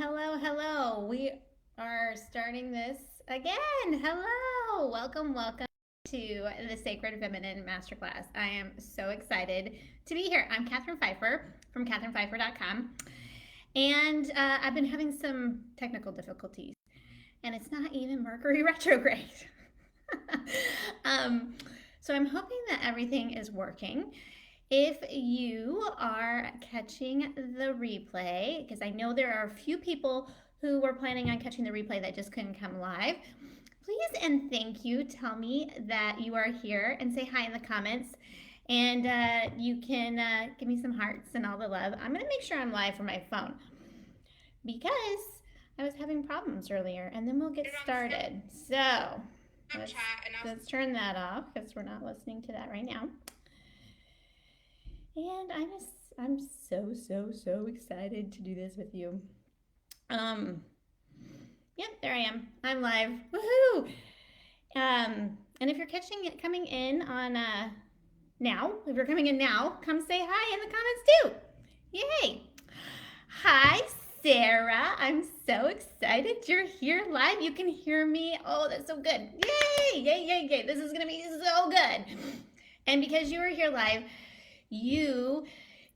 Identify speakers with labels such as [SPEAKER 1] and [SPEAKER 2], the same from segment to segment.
[SPEAKER 1] Hello. We are starting this again. Hello. Welcome to the Sacred Feminine Masterclass. I am so excited to be here. I'm Katherine Pfeiffer from katherinepfeiffer.com. And I've been having some technical difficulties, and it's not even Mercury retrograde. So I'm hoping that everything is working. If you are catching the replay, because I know there are a few people who were planning on catching the replay that just couldn't come live, please and thank you. Tell me that you are here and say hi in the comments. And you can give me some hearts and all the love. I'm going to make sure I'm live from my phone because I was having problems earlier, and then we'll get started. So let's turn that off because we're not listening to that right now. And I'm so excited to do this with you. Yep, there I am. I'm live. Woohoo! And if you're coming in on now, if you're coming in now, come say hi in the comments too. Yay! Hi, Sarah. I'm so excited you're here live. You can hear me. Oh, that's so good. Yay! This is gonna be so good. And because you are here live, you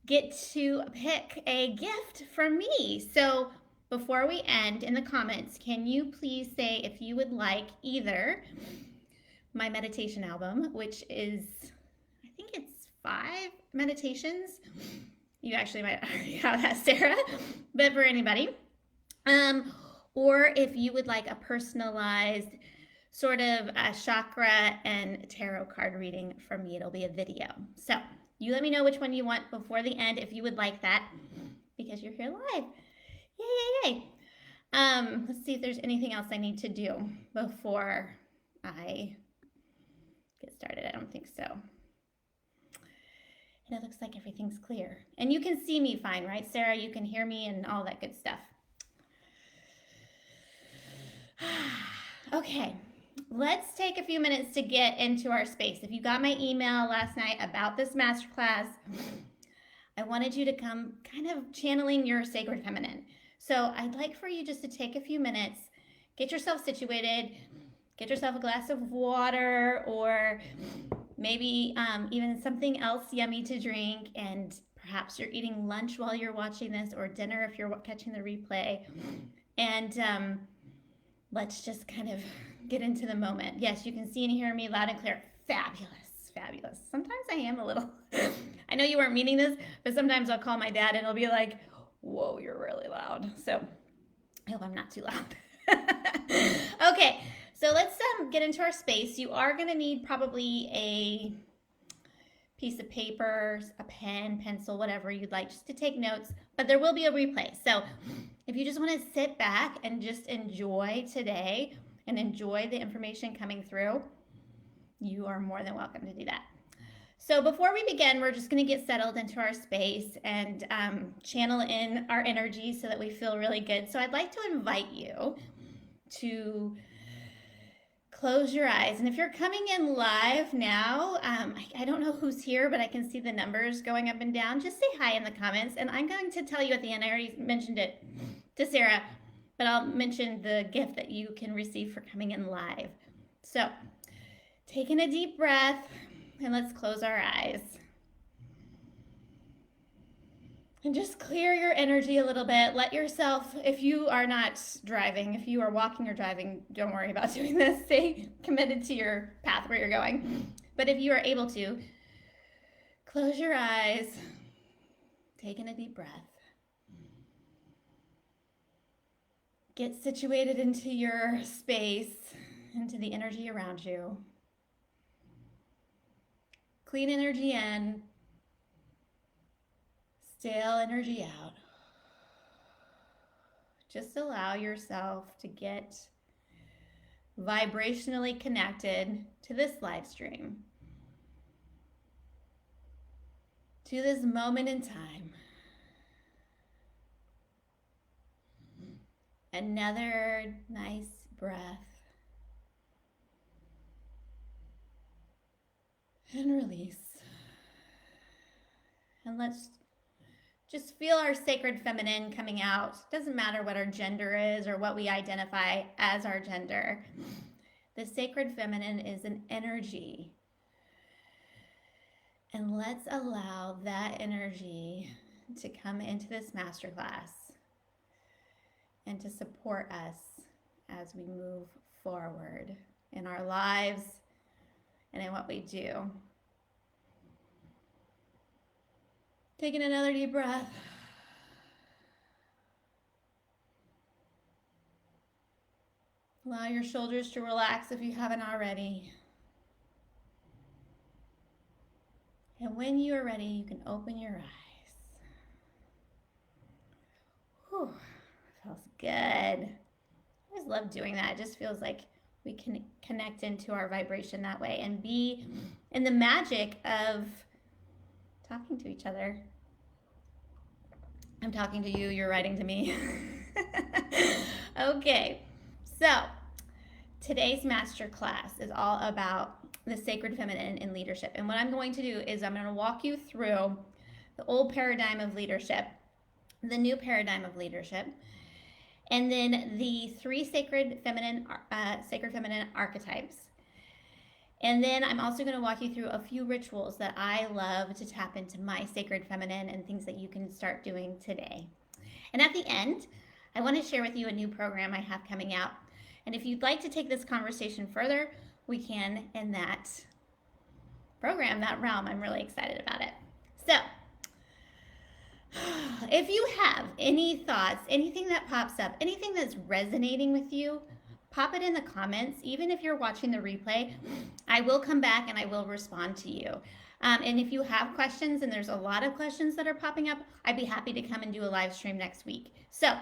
[SPEAKER 1] get to pick a gift from me. So before we end, in the comments, can you please say if you would like either my meditation album, which is, I think it's 5 meditations. You actually might already have that, Sarah, but for anybody. Or if you would like a personalized sort of a chakra and tarot card reading from me, it'll be a video. So you let me know which one you want before the end if you would like that, because you're here live. Yay. Let's see if there's anything else I need to do before I get started. I don't think so. And it looks like everything's clear. And you can see me fine, right, Sarah? You can hear me and all that good stuff. Okay. Let's take a few minutes to get into our space. If you got my email last night about this masterclass, I wanted you to come kind of channeling your sacred feminine. So I'd like for you just to take a few minutes, get yourself situated, get yourself a glass of water or maybe even something else yummy to drink, and perhaps you're eating lunch while you're watching this, or dinner if you're catching the replay. And let's just kind of get into the moment. Yes, you can see and hear me loud and clear. Fabulous. Sometimes I am a little, I know you weren't meaning this, but sometimes I'll call my dad and he'll be like, whoa, you're really loud. So I hope I'm not too loud. Okay, so let's get into our space. You are going to need probably a piece of paper, a pen, pencil, whatever you'd like, just to take notes, but there will be a replay. So if you just want to sit back and just enjoy today and enjoy the information coming through, you are more than welcome to do that. So before we begin, we're just going to get settled into our space and channel in our energy so that we feel really good. So I'd like to invite you to close your eyes. And if you're coming in live now, I don't know who's here, but I can see the numbers going up and down. Just say hi in the comments. And I'm going to tell you at the end, I already mentioned it to Sarah, but I'll mention the gift that you can receive for coming in live. So taking a deep breath, and let's close our eyes. And just clear your energy a little bit. Let yourself, if you are not driving, if you are walking or driving, don't worry about doing this. Stay committed to your path where you're going. But if you are able to, close your eyes, taking a deep breath. Get situated into your space, into the energy around you. Clean energy in, stale energy out. Just allow yourself to get vibrationally connected to this live stream, to this moment in time. Another nice breath. And release. And let's just feel our sacred feminine coming out. Doesn't matter what our gender is or what we identify as our gender. The sacred feminine is an energy. And let's allow that energy to come into this masterclass and to support us as we move forward in our lives and in what we do. Taking another deep breath. Allow your shoulders to relax if you haven't already. And when you are ready, you can open your eyes. Whew, feels good. I always love doing that. It just feels like we can connect into our vibration that way and be in the magic of talking to each other. I'm talking to you, you're writing to me. Okay, so today's masterclass is all about the sacred feminine in leadership. And what I'm going to do is I'm going to walk you through the old paradigm of leadership, the new paradigm of leadership, and then the 3 sacred feminine archetypes. And then I'm also going to walk you through a few rituals that I love to tap into my sacred feminine and things that you can start doing today. And at the end, I want to share with you a new program I have coming out. And if you'd like to take this conversation further, we can in that program, that realm. I'm really excited about it. So, if you have any thoughts, anything that pops up, anything that's resonating with you, pop it in the comments. Even if you're watching the replay, I will come back and I will respond to you. And if you have questions, and there's a lot of questions that are popping up, I'd be happy to come and do a live stream next week. So,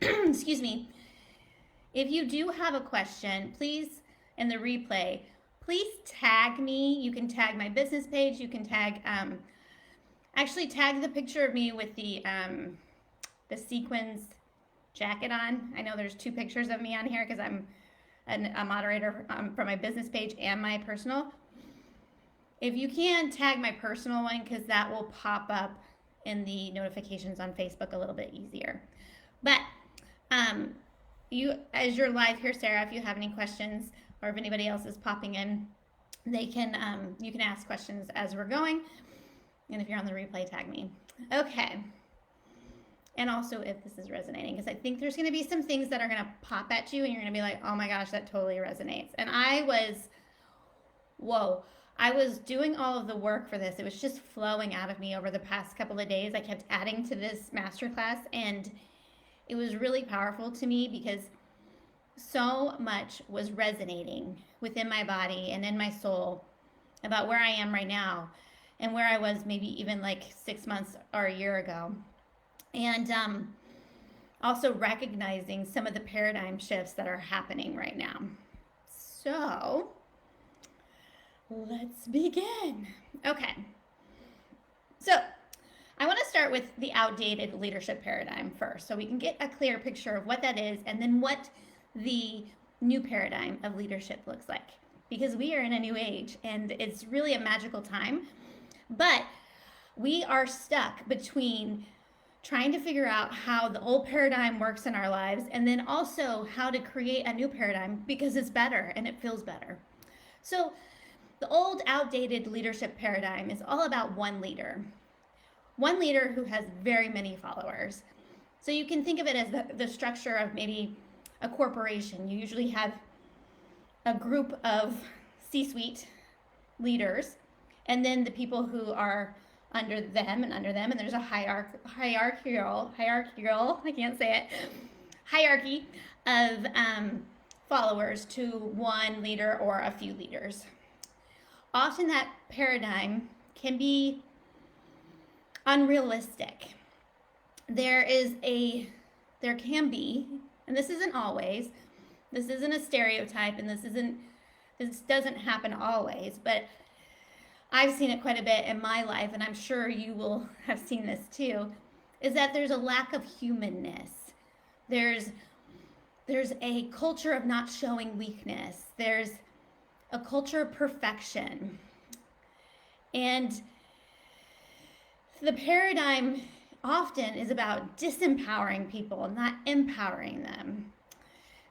[SPEAKER 1] excuse me. If you do have a question, please, in the replay, please tag me. You can tag my business page. You can tag, actually tag the picture of me with the sequins jacket on. I know there's 2 pictures of me on here because I'm a moderator for my business page and my personal. If you can, tag my personal one because that will pop up in the notifications on Facebook a little bit easier. But you, as you're live here, Sarah, if you have any questions or if anybody else is popping in, they can you can ask questions as we're going. And if you're on the replay, tag me. Okay. And also if this is resonating, because I think there's going to be some things that are going to pop at you and you're going to be like, oh my gosh, that totally resonates. And I was doing all of the work for this. It was just flowing out of me over the past couple of days. I kept adding to this masterclass and it was really powerful to me because so much was resonating within my body and in my soul about where I am right now and where I was maybe even like 6 months or a year ago. And also recognizing some of the paradigm shifts that are happening right now. So let's begin. Okay. So I want to start with the outdated leadership paradigm first, so we can get a clear picture of what that is and then what the new paradigm of leadership looks like. Because we are in a new age and it's really a magical time, but we are stuck between trying to figure out how the old paradigm works in our lives and then also how to create a new paradigm because it's better and it feels better. So the old outdated leadership paradigm is all about one leader who has very many followers. So you can think of it as the structure of maybe a corporation. You usually have a group of C-suite leaders and then the people who are under them, and there's a hierarchical, I can't say it, hierarchy of followers to one leader or a few leaders. Often that paradigm can be unrealistic. There can be, and this isn't always, this isn't a stereotype, and this doesn't happen always, but I've seen it quite a bit in my life, and I'm sure you will have seen this too, is that there's a lack of humanness. There's a culture of not showing weakness. There's a culture of perfection. And The paradigm often is about disempowering people, not empowering them.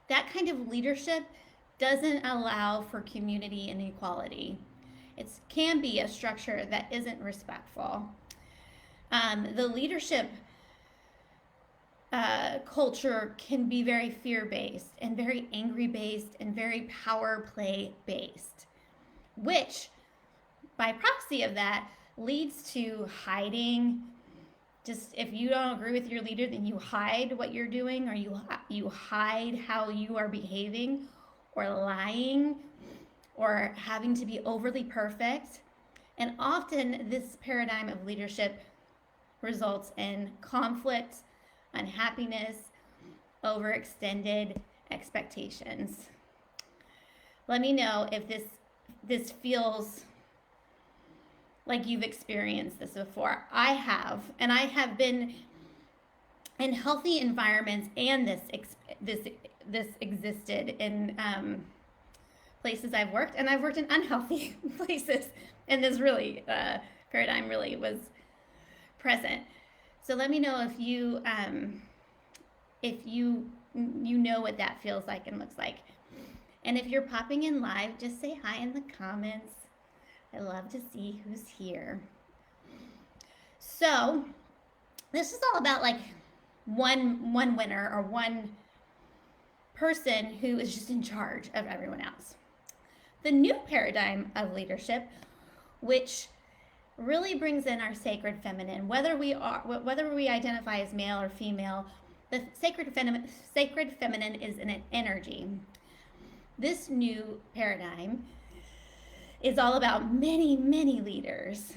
[SPEAKER 1] That kind of leadership doesn't allow for community and equality. It can be a structure that isn't respectful. The leadership culture can be very fear-based and very angry-based and very power play-based, which, by proxy of that, leads to hiding. Just if you don't agree with your leader, then you hide what you're doing, or you hide how you are behaving, or lying, or having to be overly perfect. And often this paradigm of leadership results in conflict, unhappiness, overextended expectations. Let me know if this feels like you've experienced this before. I have, and I have been in healthy environments, and this existed in places I've worked, and I've worked in unhealthy places, and this really paradigm really was present. So let me know if you know what that feels like and looks like. And if you're popping in live, just say hi in the comments. I love to see who's here. So this is all about like one winner, or one person who is just in charge of everyone else. The new paradigm of leadership, which really brings in our sacred feminine, whether we identify as male or female, the sacred feminine is an energy. This new paradigm is all about many, many leaders.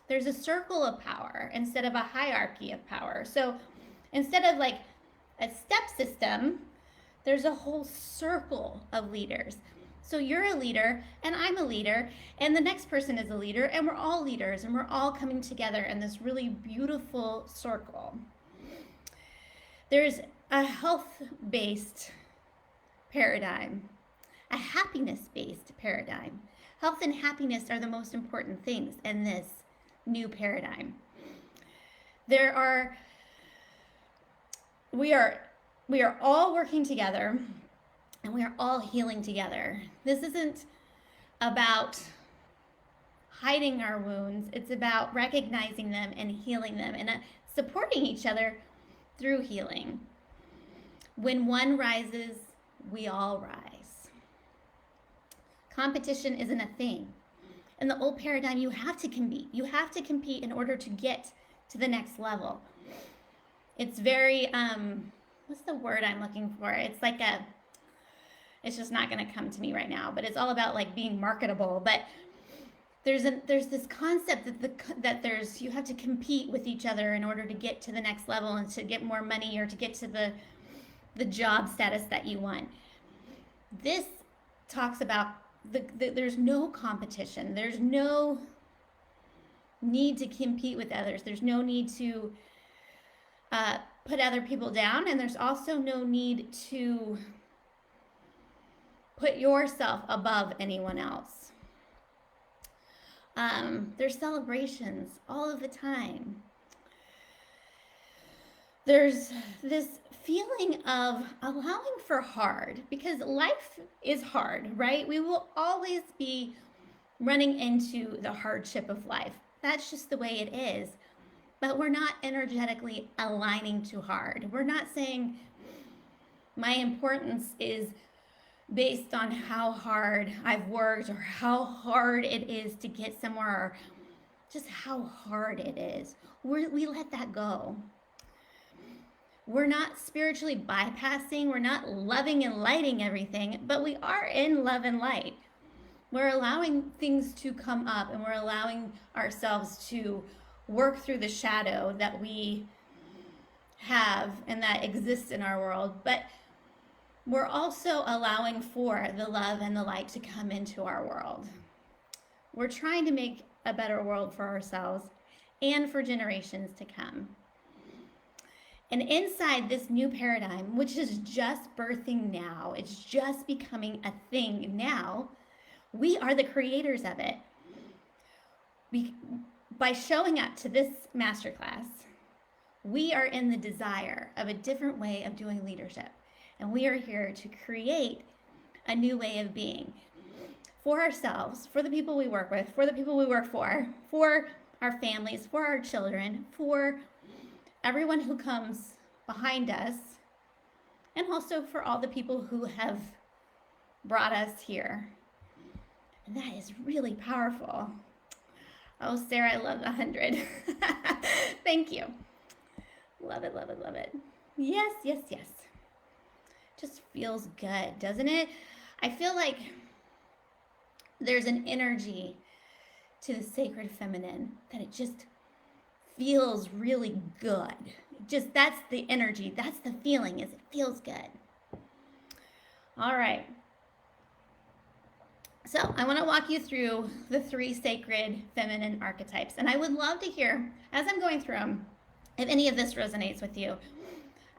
[SPEAKER 1] There's a circle of power instead of a hierarchy of power. So instead of like a step system, there's a whole circle of leaders. So you're a leader, and I'm a leader, and the next person is a leader, and we're all leaders, and we're all coming together in this really beautiful circle. There's a health-based paradigm, a happiness-based paradigm. Health and happiness are the most important things in this new paradigm. We are all working together, and we are all healing together. This isn't about hiding our wounds. It's about recognizing them and healing them, and supporting each other through healing. When one rises, we all rise. Competition isn't a thing. In the old paradigm, you have to compete. You have to compete in order to get to the next level. It's very, what's the word I'm looking for? It's just not going to come to me right now, but it's all about like being marketable. But there's this concept that you have to compete with each other in order to get to the next level, and to get more money, or to get to the job status that you want. This talks about there's no competition. There's no need to compete with others. There's no need to put other people down, and there's also no need to put yourself above anyone else. There's celebrations all of the time. There's this feeling of allowing for hard, because life is hard, right? We will always be running into the hardship of life. That's just the way it is. But we're not energetically aligning too hard. We're not saying my importance is based on how hard I've worked, or how hard it is to get somewhere, or just how hard it is. We let that go. We're not spiritually bypassing, we're not loving and lighting everything, but we are in love and light. We're allowing things to come up, and we're allowing ourselves to work through the shadow that we have and that exists in our world, but we're also allowing for the love and the light to come into our world. We're trying to make a better world for ourselves and for generations to come. And inside this new paradigm, which is just birthing now, it's just becoming a thing now, we are the creators of it. by showing up to this masterclass, we are in the desire of a different way of doing leadership. And we are here to create a new way of being for ourselves, for the people we work with, for the people we work for our families, for our children, for everyone who comes behind us, and also for all the people who have brought us here. And that is really powerful. Oh, Sarah, I love the 100. Thank you. Love it, love it, love it. Yes, yes, yes. Just feels good, doesn't it? I feel like there's an energy to the sacred feminine that it just feels really good. Just that's the energy, that's the feeling, is it feels good. All right. So I want to walk you through the 3 sacred feminine archetypes. And I would love to hear, as I'm going through them, if any of this resonates with you.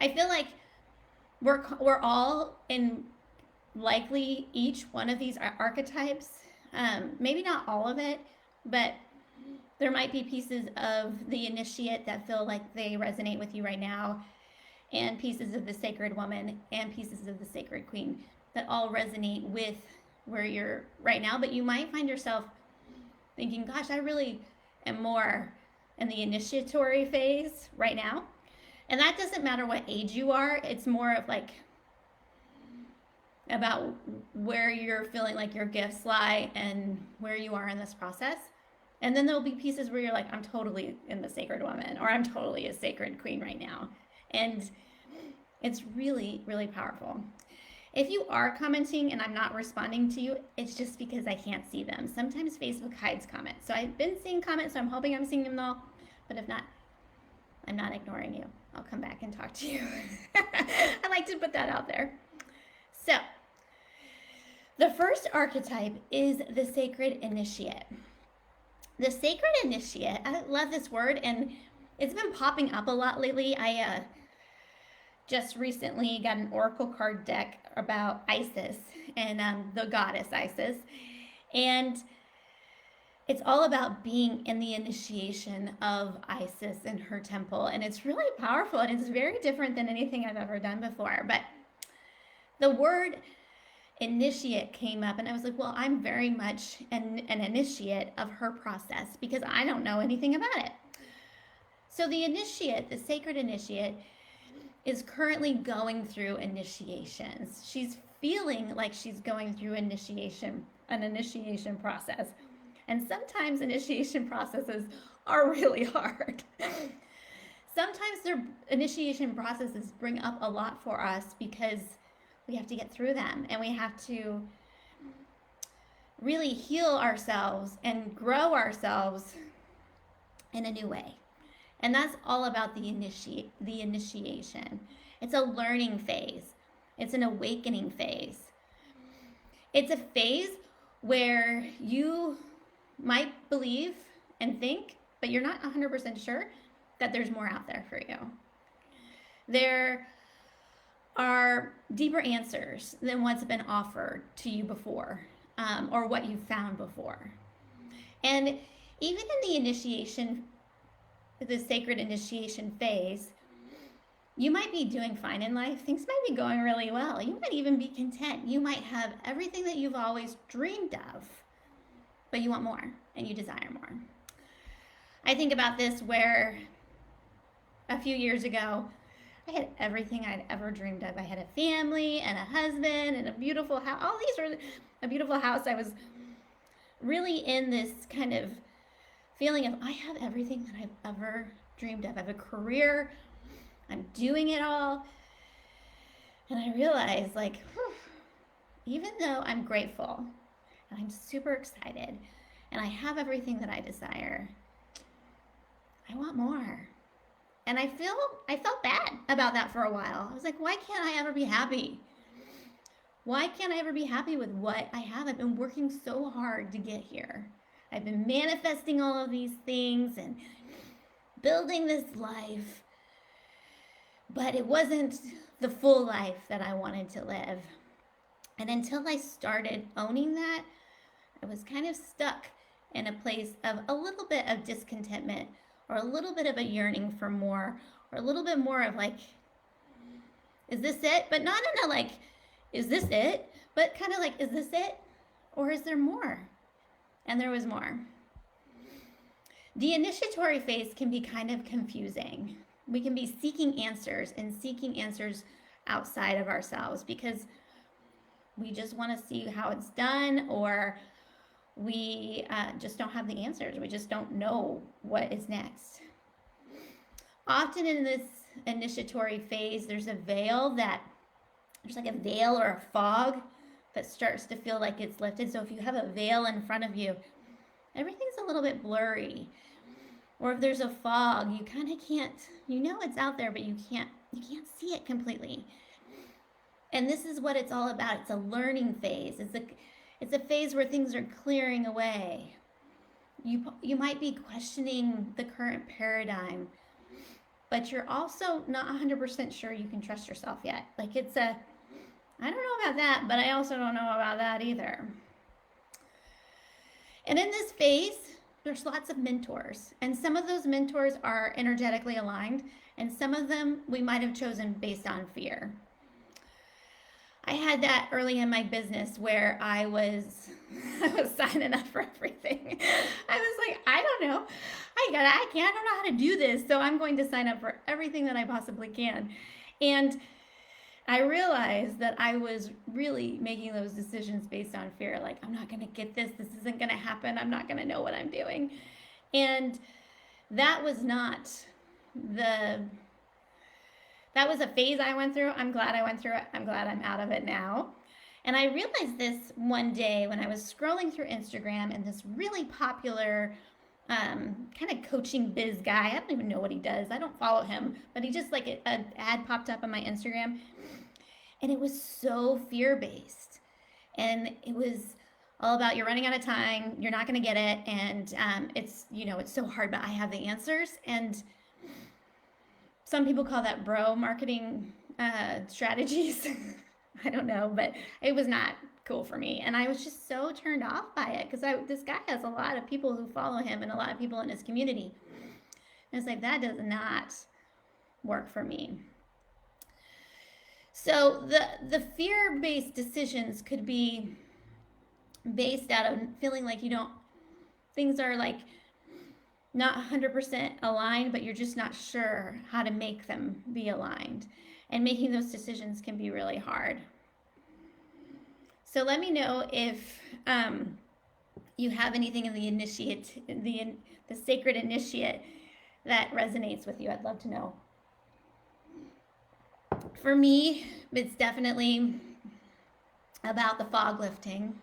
[SPEAKER 1] I feel like we're all in likely each one of these archetypes. Maybe not all of it, but there might be pieces of the initiate that feel like they resonate with you right now, and pieces of the sacred woman and pieces of the sacred queen that all resonate with where you're right now. But you might find yourself thinking, gosh, I really am more in the initiatory phase right now. And that doesn't matter what age you are. It's more of like about where you're feeling like your gifts lie and where you are in this process. And then there'll be pieces where you're like, I'm totally in the sacred woman, or I'm totally a sacred queen right now. And it's really, really powerful. If you are commenting and I'm not responding to you, it's just because I can't see them. Sometimes Facebook hides comments. So I've been seeing comments, so I'm hoping I'm seeing them all. But if not, I'm not ignoring you. I'll come back and talk to you. I like to put that out there. So, the first archetype is the sacred initiate. The sacred initiate, I love this word, and it's been popping up a lot lately. I just recently got an oracle card deck about Isis and the goddess Isis. And it's all about being in the initiation of Isis in her temple. And it's really powerful, and it's very different than anything I've ever done before. But the word initiate came up, and I was like, well, I'm very much an initiate of her process because I don't know anything about it. So the initiate, the sacred initiate, is currently going through initiations. She's feeling like she's going through an initiation process. And sometimes initiation processes are really hard. Sometimes their initiation processes bring up a lot for us because we have to get through them, and we have to really heal ourselves and grow ourselves in a new way. And that's all about the initiation. It's a learning phase. It's an awakening phase. It's a phase where you might believe and think, but you're not 100% sure that there's more out there for you. There are deeper answers than what's been offered to you before, or what you found before. And even in the initiation, the sacred initiation phase, you might be doing fine in life. Things might be going really well. You might even be content. You might have everything that you've always dreamed of, but you want more and you desire more. I think about this where a few years ago, I had everything I'd ever dreamed of. I had a family and a husband and a beautiful house. All these were a beautiful house. I was really in this kind of feeling of, I have everything that I've ever dreamed of. I have a career. I'm doing it all. And I realized, like, even though I'm grateful and I'm super excited and I have everything that I desire, I want more. And I felt bad about that for a while. I was like, why can't I ever be happy? Why can't I ever be happy with what I have? I've been working so hard to get here. I've been manifesting all of these things and building this life, but it wasn't the full life that I wanted to live. And until I started owning that, I was kind of stuck in a place of a little bit of discontentment, or a little bit of a yearning for more, or a little bit more of like, is this it? But not in a like, is this it? But kind of like, is this it? Or is there more? And there was more. The initiatory phase can be kind of confusing. We can be seeking answers and seeking answers outside of ourselves because we just want to see how it's done, or we just don't have the answers. We just don't know what is next. Often in this initiatory phase, there's like a veil or a fog that starts to feel like it's lifted. So if you have a veil in front of you, everything's a little bit blurry. Or if there's a fog, you kind of can't, you know it's out there, but you can't see it completely. And this is what it's all about. It's a learning phase. It's a phase where things are clearing away. You might be questioning the current paradigm, but you're also not 100% sure you can trust yourself yet. Like I don't know about that, but I also don't know about that either. And in this phase, there's lots of mentors, and some of those mentors are energetically aligned, and some of them we might have chosen based on fear. I had that early in my business where I was signing up for everything. I was like, I don't know. I don't know how to do this, so I'm going to sign up for everything that I possibly can. And I realized that I was really making those decisions based on fear. Like, I'm not going to get this. This isn't going to happen. I'm not going to know what I'm doing. And that was not that was a phase I went through. I'm glad I went through it. I'm glad I'm out of it now. And I realized this one day when I was scrolling through Instagram, and this really popular kind of coaching biz guy, I don't even know what he does. I don't follow him, but he just like an ad popped up on my Instagram, and it was so fear-based. And it was all about, you're running out of time, you're not going to get it, and it's so hard, but I have the answers. And some people call that bro marketing strategies. I don't know, but it was not cool for me. And I was just so turned off by it because this guy has a lot of people who follow him and a lot of people in his community. And it's like, that does not work for me. So the fear-based decisions could be based out of feeling like things are like not 100% aligned, but you're just not sure how to make them be aligned. And making those decisions can be really hard. So let me know if you have anything in the sacred initiate that resonates with you. I'd love to know. For me, it's definitely about the fog lifting,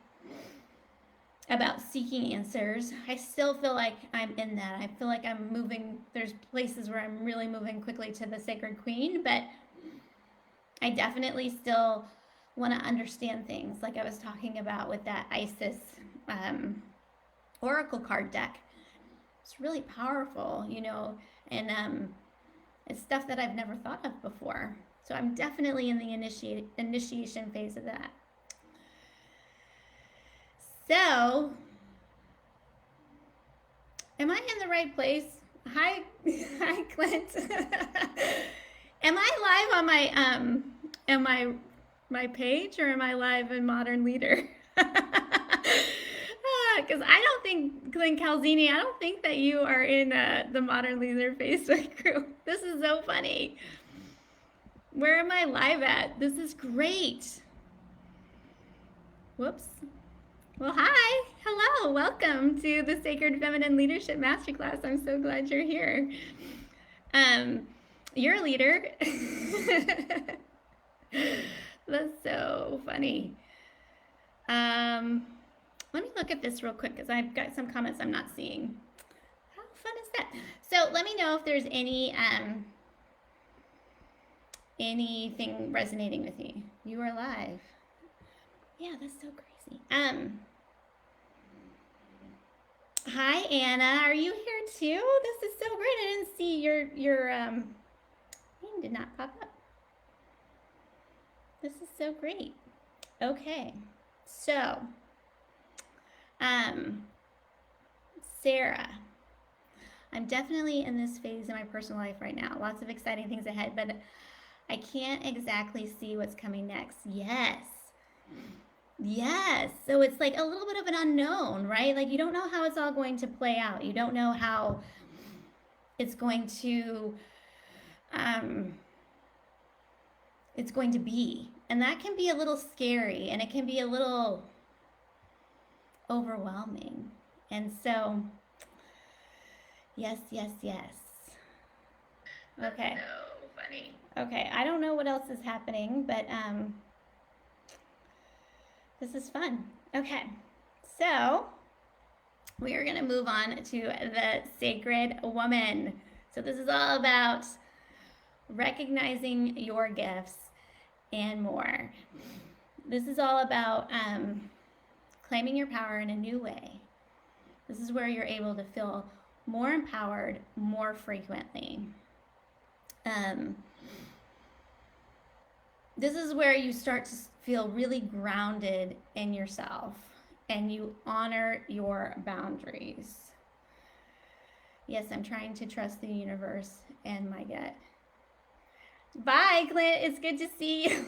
[SPEAKER 1] about seeking answers. I still feel like I'm in that. I feel like I'm moving. There's places where I'm really moving quickly to the Sacred Queen, but I definitely still want to understand things, like I was talking about with that Isis oracle card deck. It's really powerful, and it's stuff that I've never thought of before. So I'm definitely in the initiation phase of that. So, am I in the right place? Hi, Clint. Am I live on my page, or am I live in Modern Leader? Because I don't think, Clint Calzini, I don't think that you are in the Modern Leader Facebook group. This is so funny. Where am I live at? This is great. Whoops. Well, hi. Hello. Welcome to the Sacred Feminine Leadership Masterclass. I'm so glad you're here. You're a leader. That's so funny. Let me look at this real quick because I've got some comments I'm not seeing. How fun is that? So let me know if there's anything resonating with you. You are live. Yeah, that's so crazy. Hi Anna, are you here too? This is so great. I didn't see your name did not pop up. This is so great. Okay, so Sarah, I'm definitely in this phase in my personal life right now. Lots of exciting things ahead, but I can't exactly see what's coming next. Yes. Yes. So it's like a little bit of an unknown, right? Like you don't know how it's all going to play out. You don't know how it's going to um it's going to be. And that can be a little scary and it can be a little overwhelming. And so yes, yes, yes. Okay.
[SPEAKER 2] That's so funny.
[SPEAKER 1] Okay, I don't know what else is happening, but this is fun. Okay, so we are going to move on to the Sacred Woman. So this is all about recognizing your gifts and more. This is all about claiming your power in a new way. This is where you're able to feel more empowered more frequently. This is where you start to feel really grounded in yourself and you honor your boundaries. Yes, I'm trying to trust the universe and my gut. Bye, Clint. It's good to see you.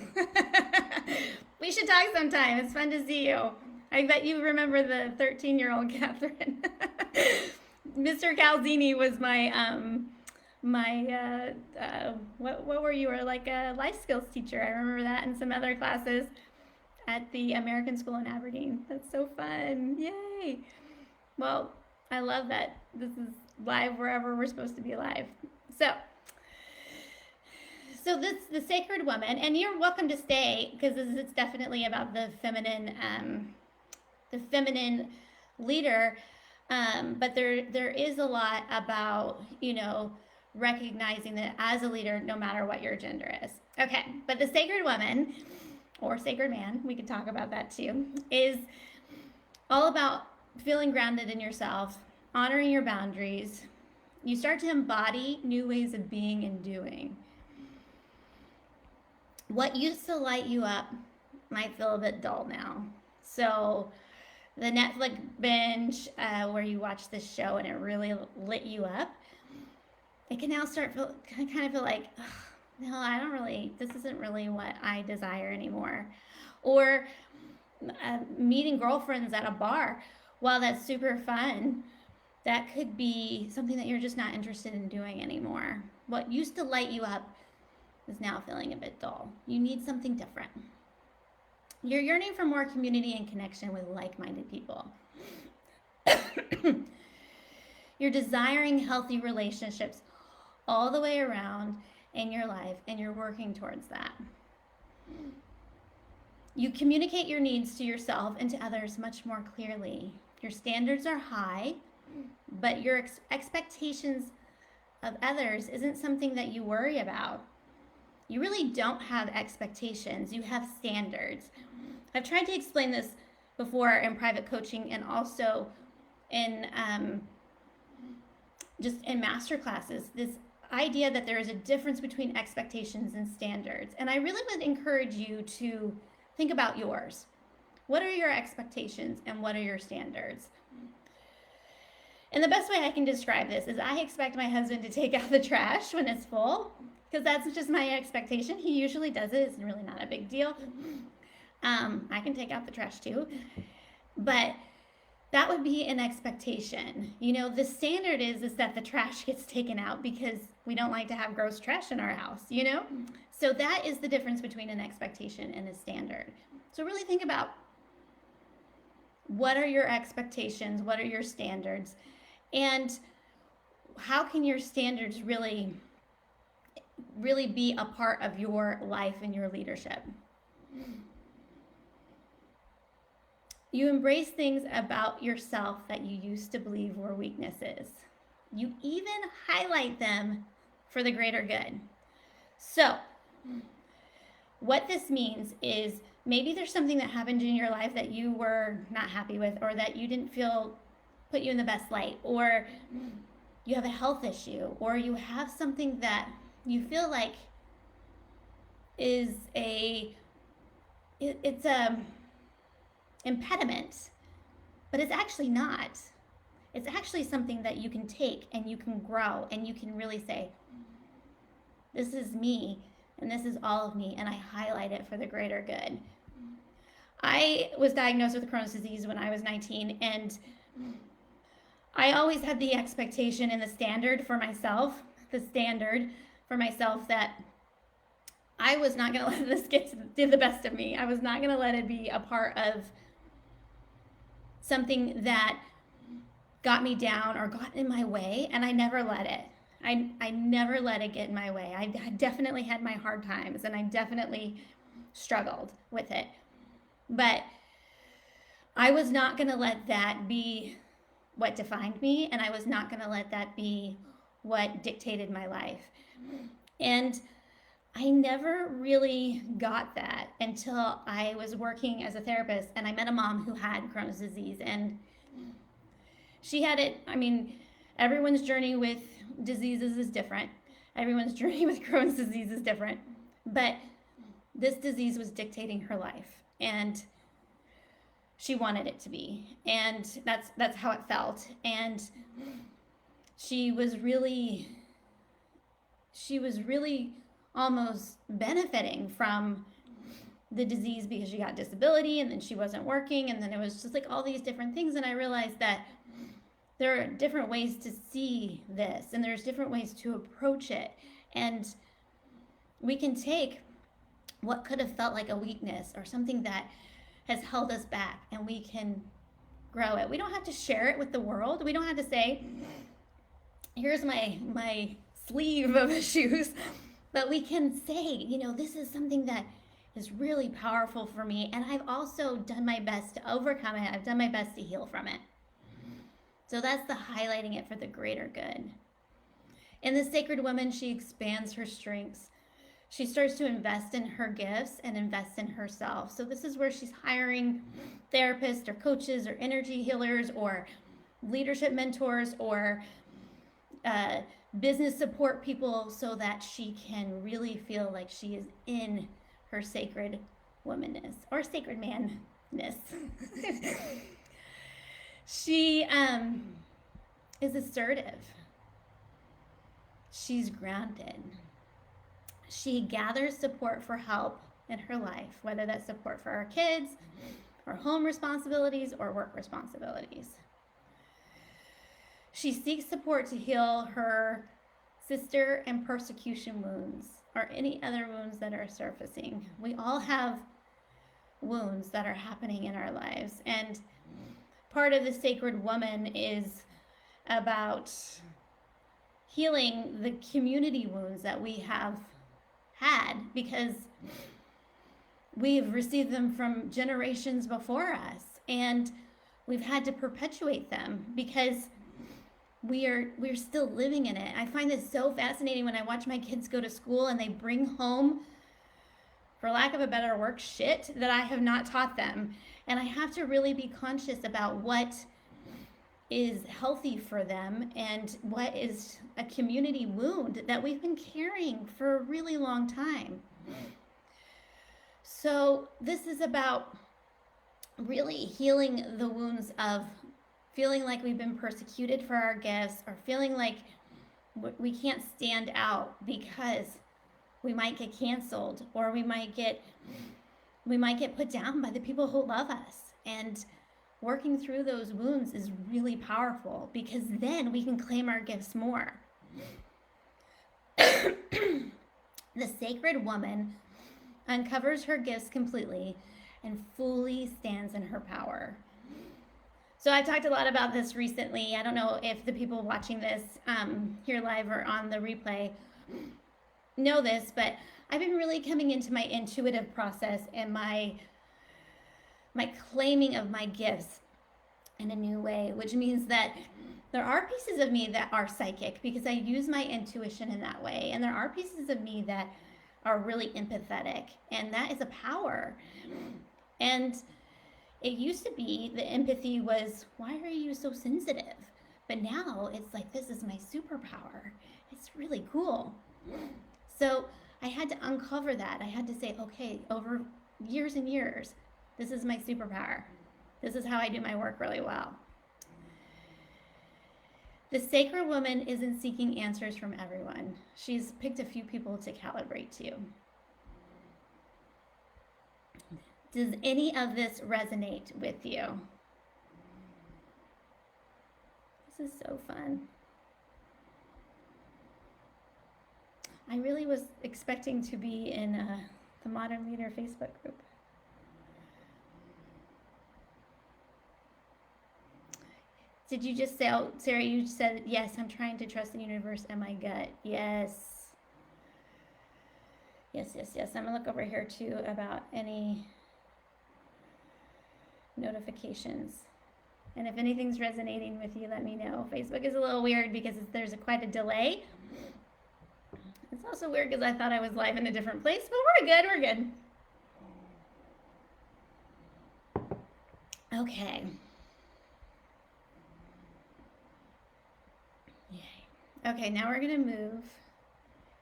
[SPEAKER 1] We should talk sometime. It's fun to see you. I bet you remember the 13-year-old Catherine. Mr. Calzini was what were you? Or like a life skills teacher. I remember that in some other classes at the American School in Aberdeen. That's so fun. Yay. Well, I love that this is live wherever we're supposed to be live. So this the Sacred Woman, and you're welcome to stay because it's definitely about the feminine leader. But there is a lot about, recognizing that as a leader, no matter what your gender is. Okay, but the Sacred Woman, or Sacred Man, we could talk about that too, is all about feeling grounded in yourself, honoring your boundaries. You start to embody new ways of being and doing. What used to light you up might feel a bit dull now. So the Netflix binge where you watch this show and it really lit you up, it can now kind of feel like, no, this isn't really what I desire anymore. Or meeting girlfriends at a bar, while that's super fun, that could be something that you're just not interested in doing anymore. What used to light you up is now feeling a bit dull. You need something different. You're yearning for more community and connection with like-minded people. You're desiring healthy relationships all the way around in your life, and you're working towards that. You communicate your needs to yourself and to others much more clearly. Your standards are high, but your expectations of others isn't something that you worry about. You really don't have expectations. You have standards. I've tried to explain this before in private coaching and also in just in master classes, this idea that there is a difference between expectations and standards. And I really would encourage you to think about yours. What are your expectations and what are your standards? And the best way I can describe this is I expect my husband to take out the trash when it's full, because that's just my expectation. He usually does it. It's really not a big deal. I can take out the trash too. But that would be an expectation. The standard is that the trash gets taken out because we don't like to have gross trash in our house, So that is the difference between an expectation and a standard. So really think about, what are your expectations? What are your standards? And how can your standards really be a part of your life and your leadership? You embrace things about yourself that you used to believe were weaknesses. You even highlight them for the greater good. So, what this means is maybe there's something that happened in your life that you were not happy with, or that you didn't feel put you in the best light, or you have a health issue, or you have something that you feel like is it's a impediment, but it's actually not. It's actually something that you can take and you can grow and you can really say, this is me and this is all of me, and I highlight it for the greater good. I was diagnosed with Crohn's disease when I was 19, and I always had the expectation and the standard for myself that I was not going to let this do the best of me. I was not going to let it be a part of something that got me down or got in my way, and I never let it. I never let it get in my way. I definitely had my hard times, and I definitely struggled with it. But I was not going to let that be what defined me, and I was not going to let that be what dictated my life. And I never really got that until I was working as a therapist, and I met a mom who had Crohn's disease, and she had it. I mean, everyone's journey with diseases is different. Everyone's journey with Crohn's disease is different. But this disease was dictating her life, and she wanted it to be. And that's how it felt. And she was really almost benefiting from the disease because she got disability, and then she wasn't working, and then it was just like all these different things. And I realized that there are different ways to see this, and there's different ways to approach it. And we can take what could have felt like a weakness or something that has held us back, and we can grow it. We don't have to share it with the world. We don't have to say, here's my sleeve of issues, but we can say, this is something that is really powerful for me, and I've also done my best to overcome it. I've done my best to heal from it. So that's the highlighting it for the greater good. In the Sacred Woman, she expands her strengths. She starts to invest in her gifts and invest in herself. So this is where she's hiring therapists or coaches or energy healers or leadership mentors or business support people, so that she can really feel like she is in her sacred womanness or sacred manness. She is assertive. She's grounded. She gathers support for help in her life, whether that's support for her kids, or home responsibilities, or work responsibilities. She seeks support to heal her sister and persecution wounds, or any other wounds that are surfacing. We all have wounds that are happening in our lives, and part of the Sacred Woman is about healing the community wounds that we have had, because we've received them from generations before us, and we've had to perpetuate them because we're still living in it. I find this so fascinating when I watch my kids go to school and they bring home, for lack of a better word, shit that I have not taught them. And I have to really be conscious about what is healthy for them and what is a community wound that we've been carrying for a really long time. So this is about really healing the wounds of feeling like we've been persecuted for our gifts, or feeling like we can't stand out because we might get canceled, or we might get put down by the people who love us. And working through those wounds is really powerful, because then we can claim our gifts more. The Sacred Woman uncovers her gifts completely and fully stands in her power. So I talked a lot about this recently. I don't know if the people watching this here live or on the replay know this, but I've been really coming into my intuitive process and my claiming of my gifts in a new way, which means that there are pieces of me that are psychic because I use my intuition in that way. And there are pieces of me that are really empathetic, and that is a power. And it used to be the empathy was, why are you so sensitive? But now it's like, this is my superpower. It's really cool. So I had to uncover that. I had to say, okay, over years and years, this is my superpower. This is how I do my work really well. The sacred woman isn't seeking answers from everyone. She's picked a few people to calibrate to. Does any of this resonate with you? This is so fun. I really was expecting to be in the Modern Leader Facebook group. Did you just say, oh, Sarah, you said, yes, I'm trying to trust the universe and my gut. Yes. Yes, yes, yes. I'm going to look over here, too, about any notifications. And if anything's resonating with you, let me know. Facebook is a little weird because there's quite a delay. It's also weird because I thought I was live in a different place, but we're good, we're good. Okay. Yay. Okay, now we're going to move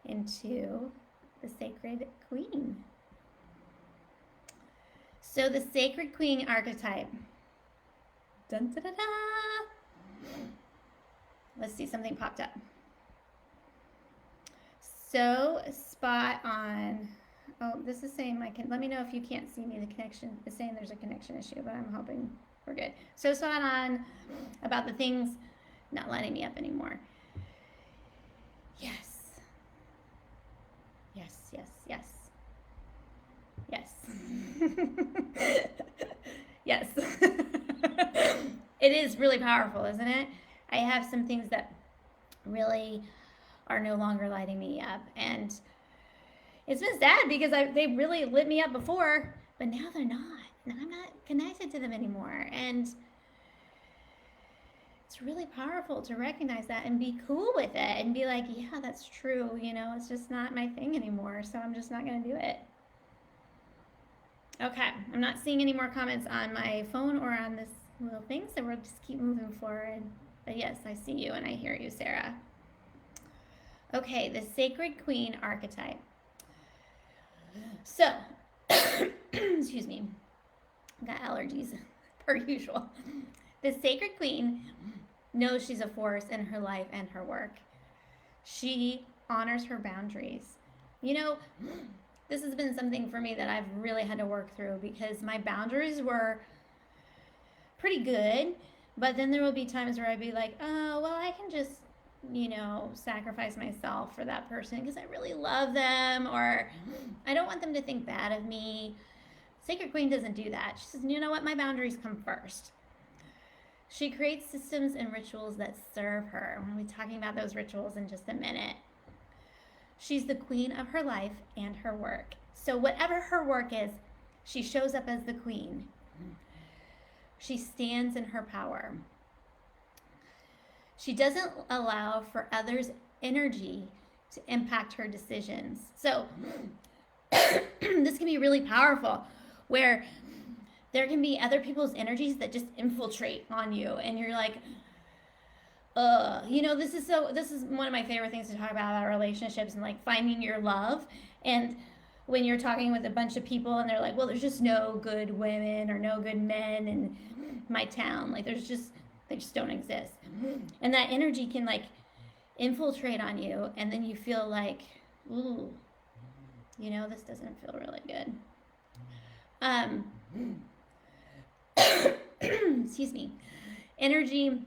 [SPEAKER 1] into the Sacred Queen. So the Sacred Queen archetype. Dun, da, da, da. Let's see, something popped up. So spot on. Oh, this is saying let me know if you can't see me. The connection is saying there's a connection issue, but I'm hoping we're good. So spot on about the things not lighting me up anymore. Yes. Yes, yes, yes. Yes. Yes. It is really powerful, isn't it? I have some things that really are no longer lighting me up, and it's been sad because they really lit me up before, but now they're not, and I'm not connected to them anymore. And it's really powerful to recognize that and be cool with it and be like, yeah, that's true, you know, it's just not my thing anymore, so I'm just not going to do it. Okay, I'm not seeing any more comments on my phone or on this little thing, so we'll just keep moving forward. But yes, I see you and I hear you, Sarah. Okay, the Sacred Queen archetype. So, excuse me, got allergies per usual. The Sacred Queen knows she's a force in her life and her work. She honors her boundaries. You know, this has been something for me that I've really had to work through because my boundaries were pretty good, but then there will be times where I'd be like, oh, well, I can just, you know, sacrifice myself for that person because I really love them, or I don't want them to think bad of me. Sacred Queen doesn't do that. She says, you know what, my boundaries come first. She creates systems and rituals that serve her. We'll be talking about those rituals in just a minute. She's the queen of her life and her work. So whatever her work is, she shows up as the queen. She stands in her power. She doesn't allow for others' energy to impact her decisions. So this can be really powerful, where there can be other people's energies that just infiltrate on you, and you're like, you know, this is one of my favorite things to talk about relationships and like finding your love. And when you're talking with a bunch of people and they're like, well, there's just no good women or no good men in my town. Like they just don't exist. And that energy can like infiltrate on you, and then you feel like, ooh, you know, this doesn't feel really good. Excuse me. Energy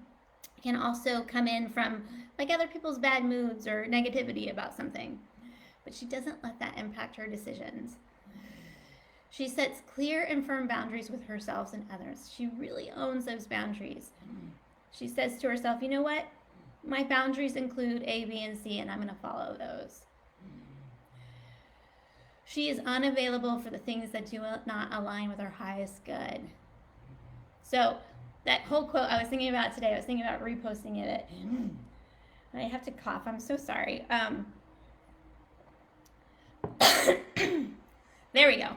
[SPEAKER 1] can also come in from like other people's bad moods or negativity about something, but she doesn't let that impact her decisions. She sets clear and firm boundaries with herself and others. She really owns those boundaries. She says to herself, you know what? My boundaries include A, B, and C, and I'm going to follow those. She is unavailable for the things that do not align with her highest good. So that whole quote I was thinking about today, I was thinking about reposting it. I have to cough. I'm so sorry. There we go.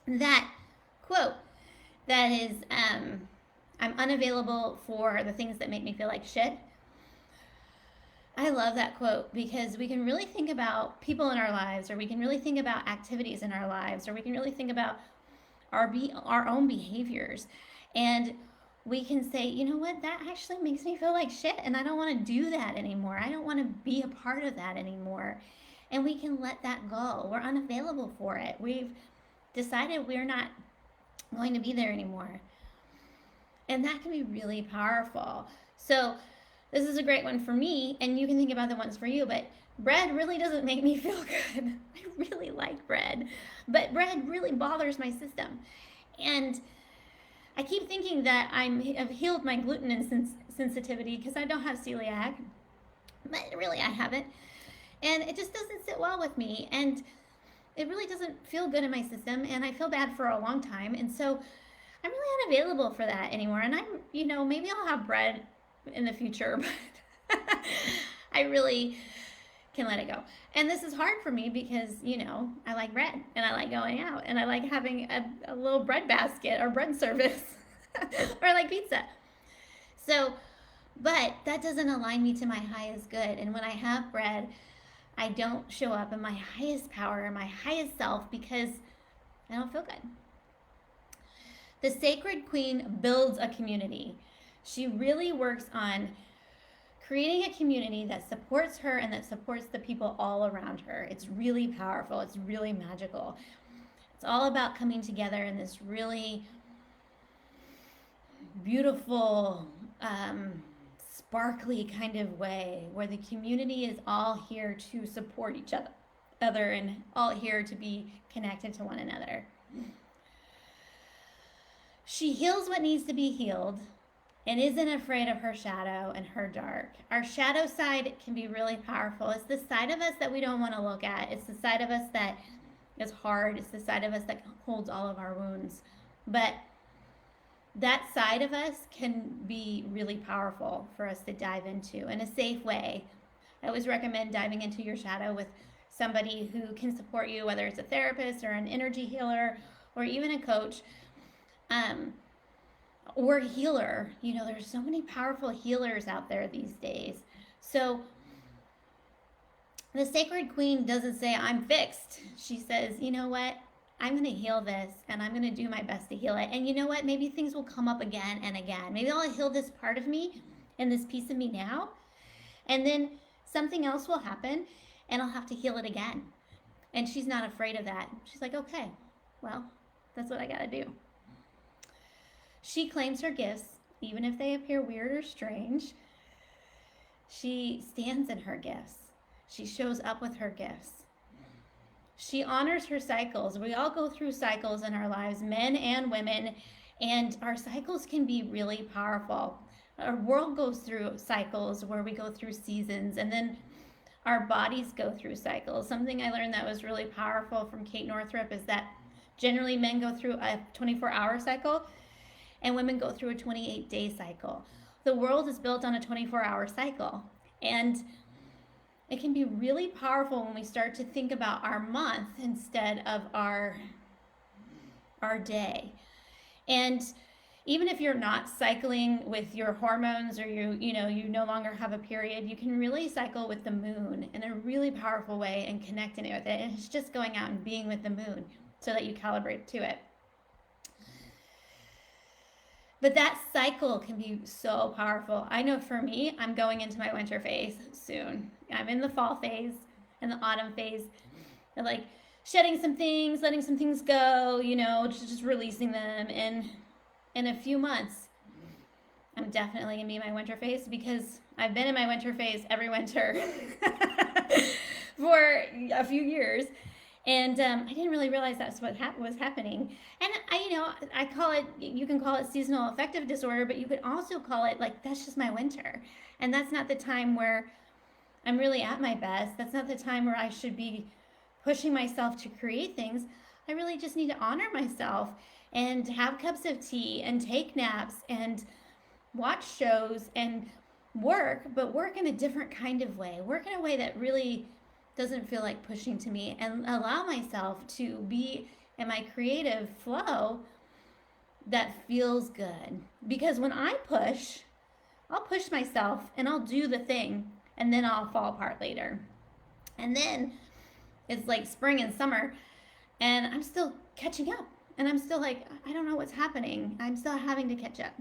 [SPEAKER 1] That quote that is, I'm unavailable for the things that make me feel like shit. I love that quote because we can really think about people in our lives, or we can really think about activities in our lives, or we can really think about our own behaviors. And we can say, you know what, that actually makes me feel like shit, and I don't want to do that anymore. I don't want to be a part of that anymore. And we can let that go. We're unavailable for it. We've decided we're not going to be there anymore. And that can be really powerful. So, this is a great one for me, and you can think about the ones for you, but bread really doesn't make me feel good. I really like bread, but bread really bothers my system. And I keep thinking that I've healed my gluten sensitivity because I don't have celiac, but really I haven't. And it just doesn't sit well with me, and it really doesn't feel good in my system, and I feel bad for a long time. And so I'm really unavailable for that anymore. And maybe I'll have bread in the future, but I really can let it go. And this is hard for me because, I like bread, and I like going out, and I like having a little bread basket or bread service, or I like pizza. So, but that doesn't align me to my highest good. And when I have bread, I don't show up in my highest power, my highest self, because I don't feel good. The Sacred Queen builds a community. She really works on creating a community that supports her and that supports the people all around her. It's really powerful. It's really magical. It's all about coming together in this really beautiful, sparkly kind of way where the community is all here to support each other and all here to be connected to one another. She heals what needs to be healed and isn't afraid of her shadow and her dark. Our shadow side can be really powerful. It's the side of us that we don't want to look at. It's the side of us that is hard. It's the side of us that holds all of our wounds. But that side of us can be really powerful for us to dive into in a safe way. I always recommend diving into your shadow with somebody who can support you, whether it's a therapist or an energy healer or even a coach. Or healer. There's so many powerful healers out there these days. So the Sacred Queen doesn't say, I'm fixed. She says, you know what? I'm going to heal this, and I'm going to do my best to heal it. And you know what? Maybe things will come up again and again. Maybe I'll heal this part of me and this piece of me now, and then something else will happen, and I'll have to heal it again. And she's not afraid of that. She's like, okay, well, that's what I got to do. She claims her gifts, even if they appear weird or strange. She stands in her gifts. She shows up with her gifts. She honors her cycles. We all go through cycles in our lives, men and women, and our cycles can be really powerful. Our world goes through cycles where we go through seasons, and then our bodies go through cycles. Something I learned that was really powerful from Kate Northrup is that generally men go through a 24-hour cycle, and women go through a 28-day cycle. The world is built on a 24-hour cycle, and it can be really powerful when we start to think about our month instead of our day. And even if you're not cycling with your hormones, or you no longer have a period, you can really cycle with the moon in a really powerful way and connecting it with it. And it's just going out and being with the moon so that you calibrate to it. But that cycle can be so powerful. I know for me, I'm going into my winter phase soon. I'm in the fall phase and the autumn phase. And like shedding some things, letting some things go, just releasing them. And in a few months, I'm definitely going to be in my winter phase, because I've been in my winter phase every winter for a few years. And I didn't really realize that's what was happening. And I call it, you can call it seasonal affective disorder, but you could also call it like, that's just my winter. And that's not the time where I'm really at my best. That's not the time where I should be pushing myself to create things. I really just need to honor myself and have cups of tea and take naps and watch shows and work, but work in a different kind of way. Work in a way that really doesn't feel like pushing to me, and allow myself to be in my creative flow that feels good. Because when I push, I'll push myself and I'll do the thing, and then I'll fall apart later. And then it's like spring and summer, and I'm still catching up, and I'm still like, I don't know what's happening. I'm still having to catch up.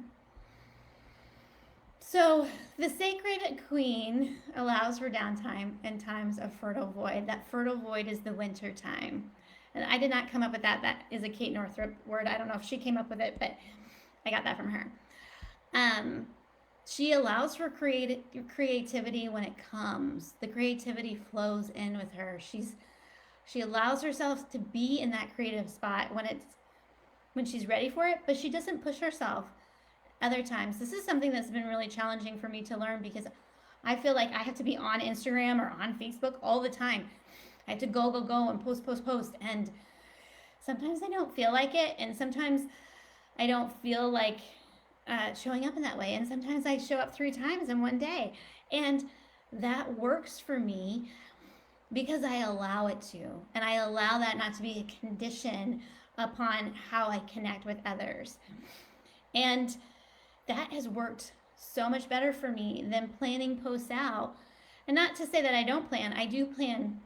[SPEAKER 1] So the sacred queen allows for downtime in times of fertile void. That fertile void is the winter time. And I did not come up with that. That is a Kate Northrup word. I don't know if she came up with it, but I got that from her. She allows for creativity when it comes. The creativity flows in with her. She allows herself to be in that creative spot when she's ready for it, but she doesn't push herself. Other times, this is something that's been really challenging for me to learn because I feel like I have to be on Instagram or on Facebook all the time. I have to go and post. And sometimes I don't feel like it. And sometimes I don't feel like showing up in that way. And sometimes I show up 3 times in one day. And that works for me because I allow it to. And I allow that not to be a condition upon how I connect with others. And that has worked so much better for me than planning posts out. And not to say that I don't plan. I do plan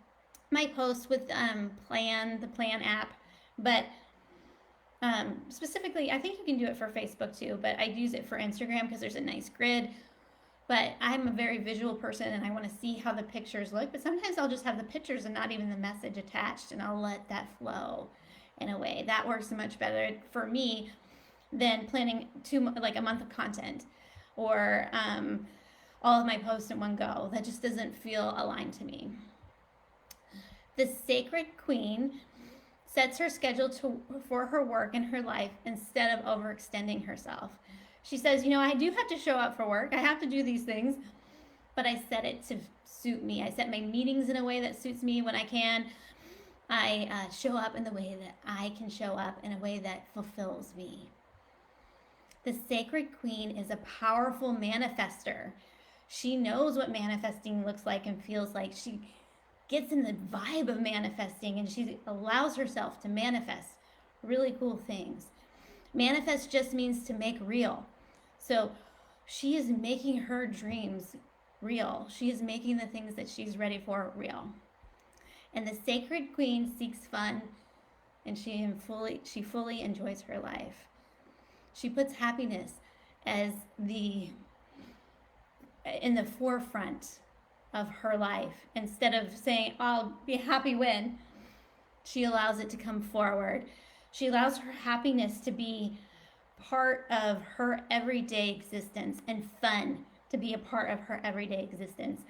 [SPEAKER 1] my posts with the Plan app. But specifically, I think you can do it for Facebook too. But I use it for Instagram because there's a nice grid. But I'm a very visual person and I want to see how the pictures look. But sometimes I'll just have the pictures and not even the message attached. And I'll let that flow in a way. That works much better for me than planning a month of content or all of my posts in one go. That just doesn't feel aligned to me. The sacred queen sets her schedule for her work and her life instead of overextending herself. She says, I do have to show up for work. I have to do these things, but I set it to suit me. I set my meetings in a way that suits me when I can. I show up in the way that I can show up in a way that fulfills me. The sacred queen is a powerful manifester. She knows what manifesting looks like and feels like. She gets in the vibe of manifesting and she allows herself to manifest really cool things. Manifest just means to make real. So she is making her dreams real. She is making the things that she's ready for real. And the sacred queen seeks fun and she fully enjoys her life. She puts happiness as in the forefront of her life. Instead of saying, I'll be happy when, she allows it to come forward. She allows her happiness to be part of her everyday existence and fun to be a part of her everyday existence.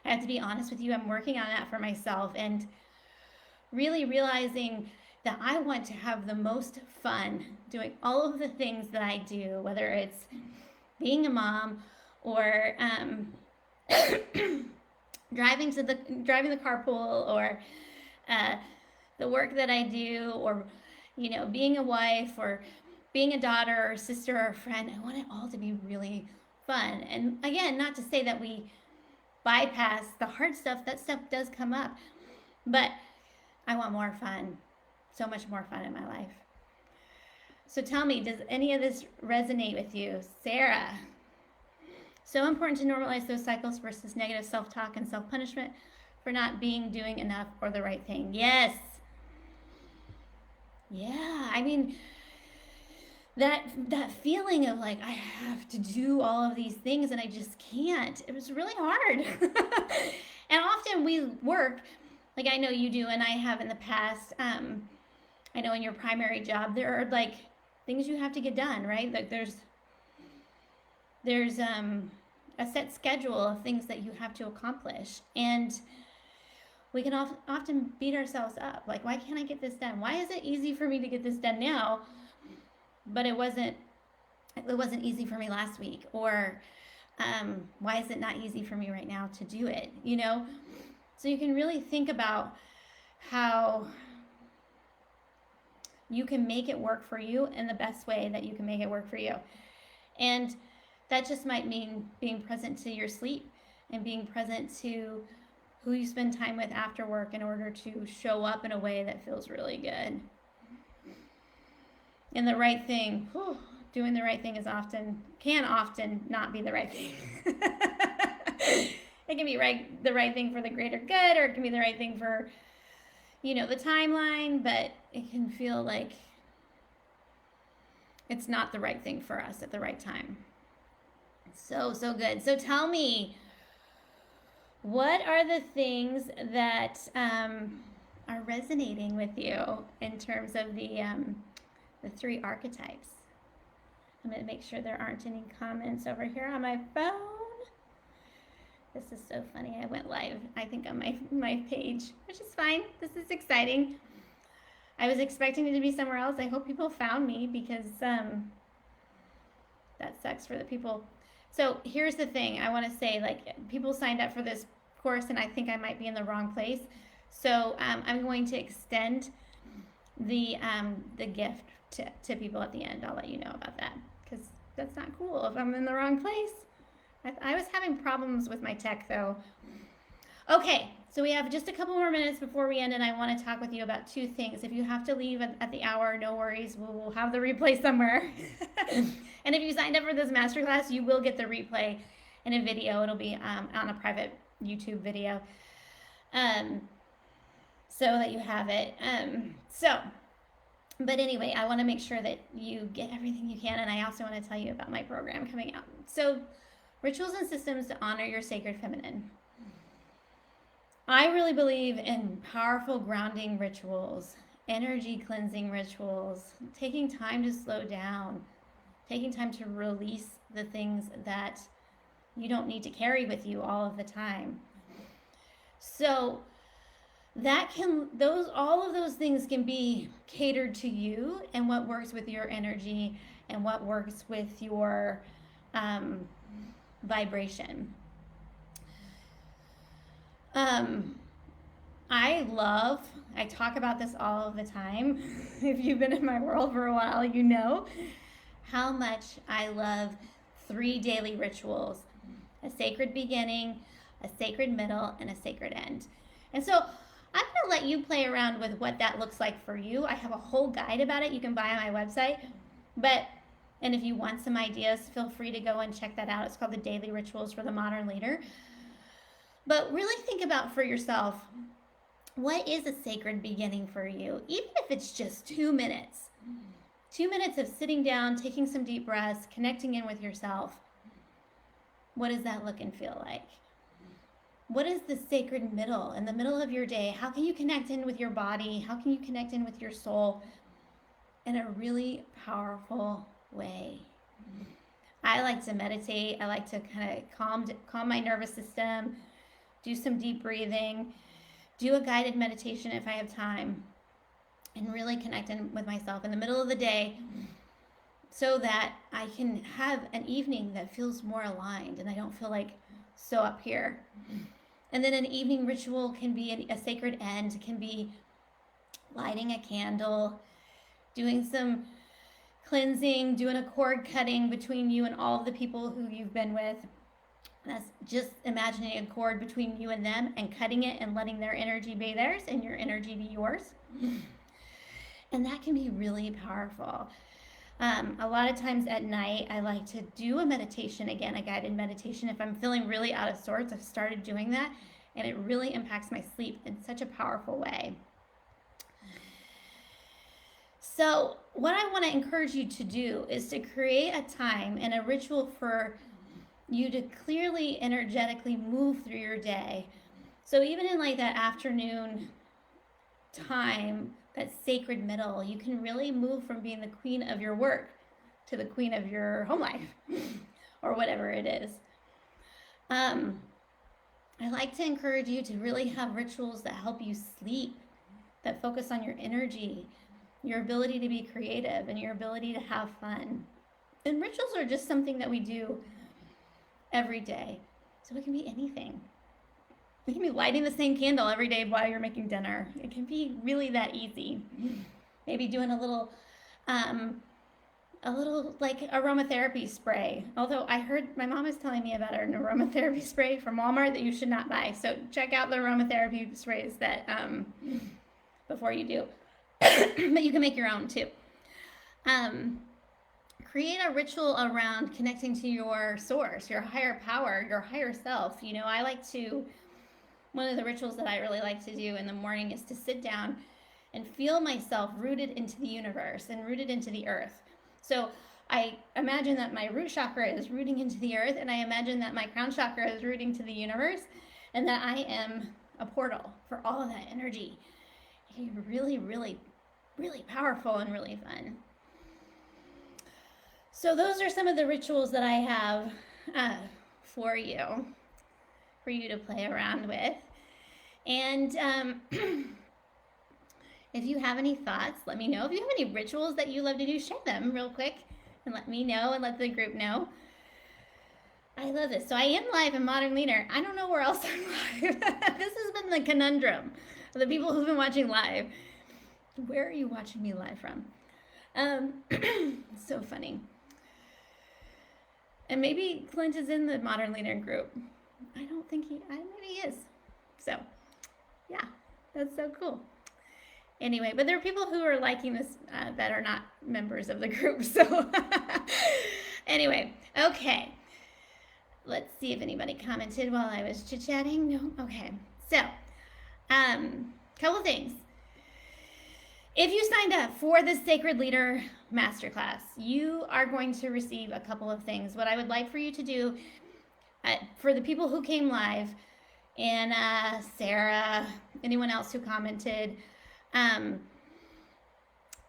[SPEAKER 1] I have to be honest with you, I'm working on that for myself and really realizing that I want to have the most fun doing all of the things that I do, whether it's being a mom or driving the carpool or the work that I do, or being a wife or being a daughter or sister or a friend. I want it all to be really fun. And again, not to say that we bypass the hard stuff. That stuff does come up, but I want more fun. So much more fun in my life. So tell me, does any of this resonate with you? Sarah. So important to normalize those cycles versus negative self-talk and self-punishment for not doing enough or the right thing. Yes. Yeah, I mean, that feeling of like, I have to do all of these things and I just can't. It was really hard. And often we work, like I know you do and I have in the past, I know in your primary job, there are like things you have to get done, right? Like there's a set schedule of things that you have to accomplish. And we can often beat ourselves up. Like, why can't I get this done? Why is it easy for me to get this done now, but it wasn't easy for me last week? Or why is it not easy for me right now to do it? So you can really think about how you can make it work for you in the best way that you can make it work for you. And that just might mean being present to your sleep and being present to who you spend time with after work in order to show up in a way that feels really good. And the right thing, doing the right thing can often not be the right thing. It can be the right thing for the greater good, or it can be the right thing for the timeline, but it can feel like it's not the right thing for us at the right time. So good. So tell me, what are the things that are resonating with you in terms of the 3 archetypes? I'm going to make sure there aren't any comments over here on my phone. This is so funny. I went live, I think, on my page, which is fine. This is exciting. I was expecting it to be somewhere else. I hope people found me, because that sucks for the people. So here's the thing. I want to say, like, people signed up for this course, and I think I might be in the wrong place. So I'm going to extend the gift to people at the end. I'll let you know about that, because that's not cool if I'm in the wrong place. I was having problems with my tech, though. Okay, so we have just a couple more minutes before we end, and I want to talk with you about 2 things. If you have to leave at the hour, no worries. We'll have the replay somewhere. And if you signed up for this masterclass, you will get the replay in a video. It'll be on a private YouTube video, so that you have it. But anyway, I want to make sure that you get everything you can, and I also want to tell you about my program coming out. So, rituals and systems to honor your sacred feminine. I really believe in powerful grounding rituals, energy cleansing rituals, taking time to slow down, taking time to release the things that you don't need to carry with you all of the time. So all of those things can be catered to you and what works with your energy and what works with your vibration. I talk about this all of the time. If you've been in my world for a while, you know how much I love 3 daily rituals: a sacred beginning, a sacred middle, and a sacred end. And so I'm going to let you play around with what that looks like for you. I have a whole guide about it you can buy on my website. And if you want some ideas, feel free to go and check that out. It's called The Daily Rituals for the Modern Leader. But really think about for yourself, what is a sacred beginning for you? Even if it's just 2 minutes. 2 minutes of sitting down, taking some deep breaths, connecting in with yourself. What does that look and feel like? What is the sacred middle, in the middle of your day? How can you connect in with your body? How can you connect in with your soul in a really powerful way? I like to meditate. I like to kind of calm my nervous system, do some deep breathing, do a guided meditation if I have time, and really connect in with myself in the middle of the day so that I can have an evening that feels more aligned and I don't feel like so up here. And then an evening ritual can be a sacred end, can be lighting a candle, doing some cleansing, doing a cord cutting between you and all of the people who you've been with. That's just imagining a cord between you and them and cutting it and letting their energy be theirs and your energy be yours. And that can be really powerful. A lot of times at night, I like to do a meditation, again, a guided meditation. If I'm feeling really out of sorts, I've started doing that, and it really impacts my sleep in such a powerful way. So what I want to encourage you to do is to create a time and a ritual for you to clearly, energetically move through your day. So even in like that afternoon time, that sacred middle, you can really move from being the queen of your work to the queen of your home life or whatever it is. I like to encourage you to really have rituals that help you sleep, that focus on your energy, your ability to be creative, and your ability to have fun. And rituals are just something that we do every day. So it can be anything. It can be lighting the same candle every day while you're making dinner. It can be really that easy. Maybe doing a little like aromatherapy spray. Although I heard my mom is telling me about an aromatherapy spray from Walmart that you should not buy. So check out the aromatherapy sprays that before you do. But you can make your own too. Create a ritual around connecting to your source, your higher power, your higher self. You know, one of the rituals that I really like to do in the morning is to sit down and feel myself rooted into the universe and rooted into the earth. So I imagine that my root chakra is rooting into the earth, and I imagine that my crown chakra is rooting to the universe, and that I am a portal for all of that energy. It's really, really, really powerful and really fun. So those are some of the rituals that I have for you to play around with. And if you have any thoughts, let me know. If you have any rituals that you love to do, share them real quick and let me know and let the group know. I love this. So I am live in Modern Leader. I don't know where else I'm live. This has been the conundrum of the people who've been watching live. Where are you watching me live from? So funny. And maybe Clint is in the Modern Leader group. I don't think maybe he is. So, yeah, that's so cool. Anyway, but there are people who are liking this that are not members of the group. So, anyway, okay. Let's see if anybody commented while I was chit-chatting. No? Okay. So, couple things. If you signed up for the Sacred Leader Masterclass, you are going to receive a couple of things. What I would like for you to do, for the people who came live, Anna, Sarah, anyone else who commented,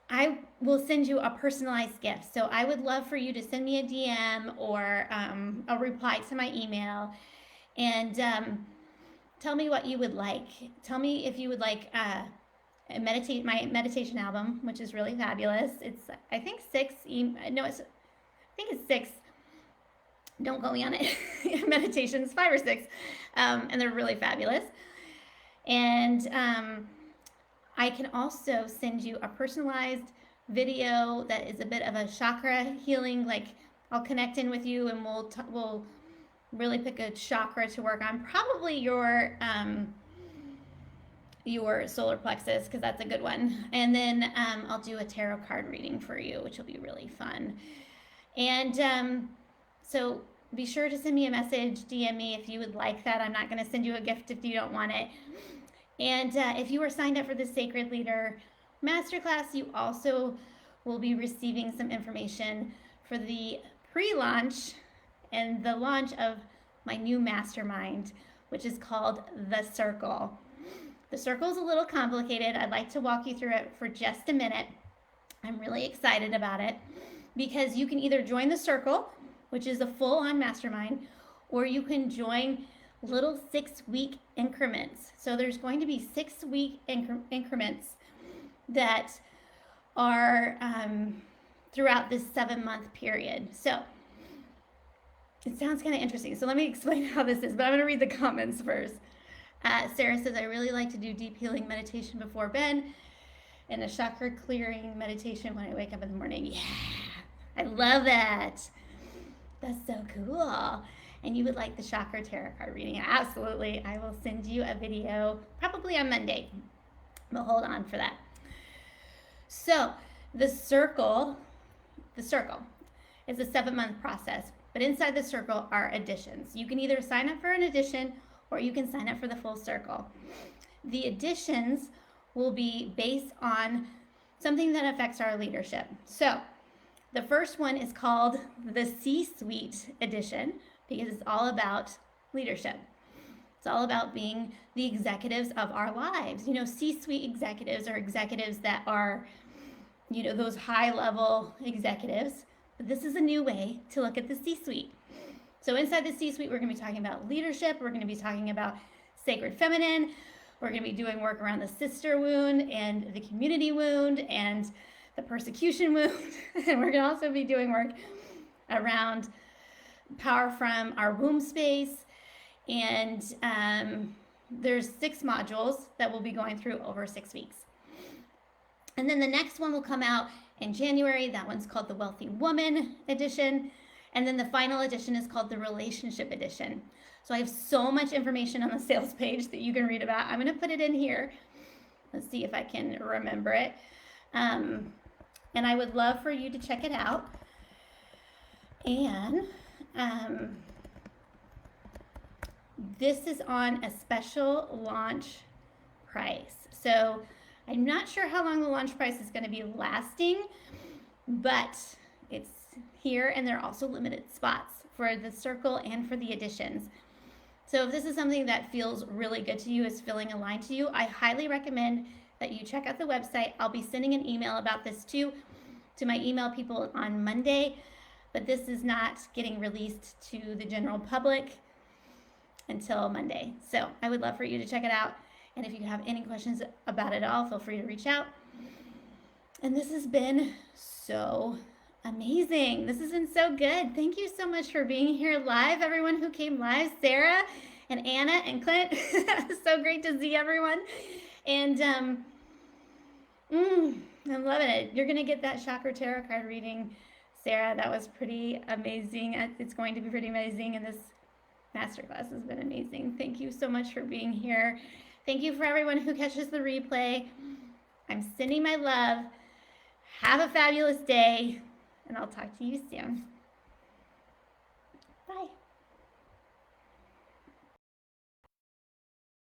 [SPEAKER 1] I will send you a personalized gift. So I would love for you to send me a DM or a reply to my email and tell me what you would like. Tell me if you would like my meditation album, which is really fabulous. It's I think six. Don't quote me on it. Meditations, 5 or 6, and they're really fabulous. And I can also send you a personalized video that is a bit of a chakra healing. Like I'll connect in with you, and we'll really pick a chakra to work on. Probably your solar plexus, because that's a good one. And then I'll do a tarot card reading for you, which will be really fun. And so be sure to send me a message, DM me if you would like that. I'm not going to send you a gift if you don't want it. And if you are signed up for the Sacred Leader Masterclass, you also will be receiving some information for the pre-launch and the launch of my new mastermind, which is called The Circle. The Circle is a little complicated. I'd like to walk you through it for just a minute. I'm really excited about it because you can either join The Circle, which is a full-on mastermind, or you can join little 6-week increments. So there's going to be 6-week increments that are throughout this 7-month period. So it sounds kind of interesting. So let me explain how this is, but I'm going to read the comments first. Sarah says, I really like to do deep healing meditation before bed and a chakra clearing meditation when I wake up in the morning. Yeah, I love that. That's so cool. And you would like the chakra tarot card reading? Absolutely. I will send you a video probably on Monday. But hold on for that. So the circle is a 7-month process. But inside the circle are additions. You can either sign up for an addition or you can sign up for the full circle. The additions will be based on something that affects our leadership. So the first one is called the C-Suite edition because it's all about leadership. It's all about being the executives of our lives. You know, C-Suite executives are executives that are, you know, those high-level executives. But this is a new way to look at the C-Suite. So inside the C-Suite, we're going to be talking about leadership. We're going to be talking about sacred feminine. We're going to be doing work around the sister wound and the community wound and the persecution wound. And we're going to also be doing work around power from our womb space. And there's 6 modules that we'll be going through over 6 weeks. And then the next one will come out in January. That one's called the Wealthy Woman edition. And then the final edition is called the Relationship edition. So I have so much information on the sales page that you can read about. I'm going to put it in here. Let's see if I can remember it. And I would love for you to check it out. And this is on a special launch price. So I'm not sure how long the launch price is going to be lasting, but it's here, and there are also limited spots for the circle and for the additions. So if this is something that feels really good to you, is feeling aligned to you, I highly recommend that you check out the website. I'll be sending an email about this too to my email people on Monday, but this is not getting released to the general public until Monday. So I would love for you to check it out. And if you have any questions about it all, feel free to reach out. And this has been so amazing. This has been so good. Thank you so much for being here live, everyone who came live, Sarah and Anna and Clint. So great to see everyone. And I'm loving it. You're going to get that chakra tarot card reading, Sarah. That was pretty amazing. It's going to be pretty amazing. And this masterclass has been amazing. Thank you so much for being here. Thank you for everyone who catches the replay. I'm sending my love. Have a fabulous day, and I'll talk to you soon.